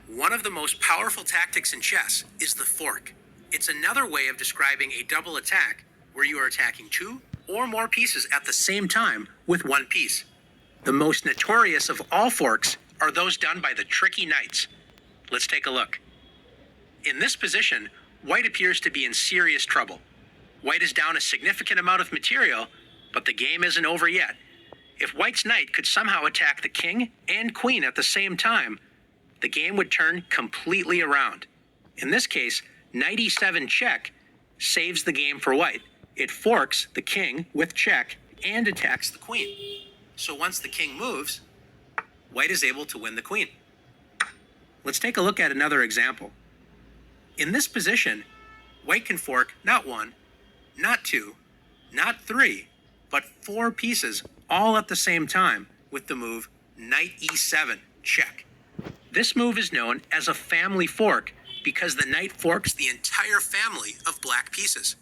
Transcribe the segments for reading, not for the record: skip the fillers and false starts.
One of the most powerful tactics in chess is the fork. It's another way of describing a double attack where you are attacking two or more pieces at the same time with one piece. The most notorious of all forks are those done by the tricky knights. Let's take a look. In this position, white appears to be in serious trouble. White is down a significant amount of material, but the game isn't over yet. If white's knight could somehow attack the king and queen at the same time, the game would turn completely around. In this case, knight e7 check saves the game for white. It forks the king with check and attacks the queen. So once the king moves, white is able to win the queen. Let's take a look at another example. In this position, white can fork not one, not two, not three, but four pieces all at the same time with the move knight e7 check. This move is known as a family fork because the knight forks the entire family of black pieces.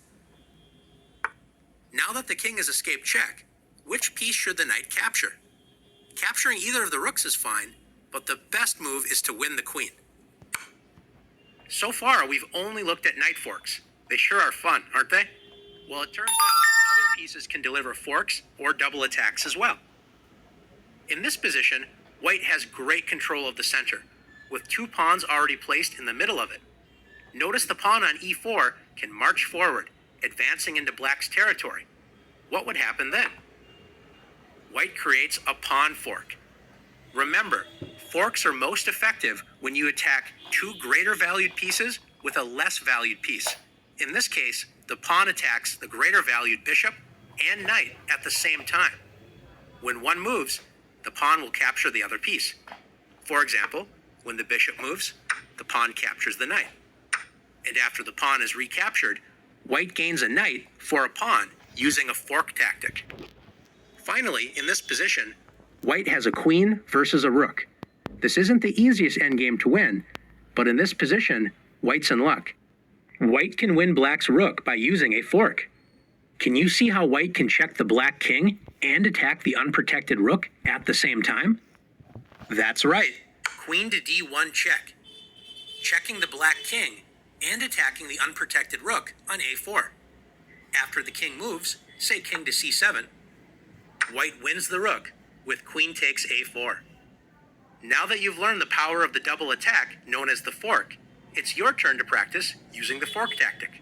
Now that the king has escaped check, which piece should the knight capture? Capturing either of the rooks is fine, but the best move is to win the queen. So far, we've only looked at knight forks. They sure are fun, aren't they? Well, it turns out other pieces can deliver forks or double attacks as well. In this position, white has great control of the center, with two pawns already placed in the middle of it. Notice the pawn on e4 can march forward, advancing into black's territory. What would happen then? White creates a pawn fork. Remember, forks are most effective when you attack two greater valued pieces with a less valued piece. In this case, the pawn attacks the greater valued bishop and knight at the same time. When one moves, the pawn will capture the other piece. For example, when the bishop moves, the pawn captures the knight. And after the pawn is recaptured, white gains a knight for a pawn using a fork tactic. Finally, in this position, white has a queen versus a rook. This isn't the easiest endgame to win, but in this position, white's in luck. White can win black's rook by using a fork. Can you see how white can check the black king and attack the unprotected rook at the same time? That's right. Queen to d1 check. Checking the black king and attacking the unprotected rook on a4. After the king moves, say king to c7, white wins the rook with queen takes a4. Now that you've learned the power of the double attack known as the fork, it's your turn to practice using the fork tactic.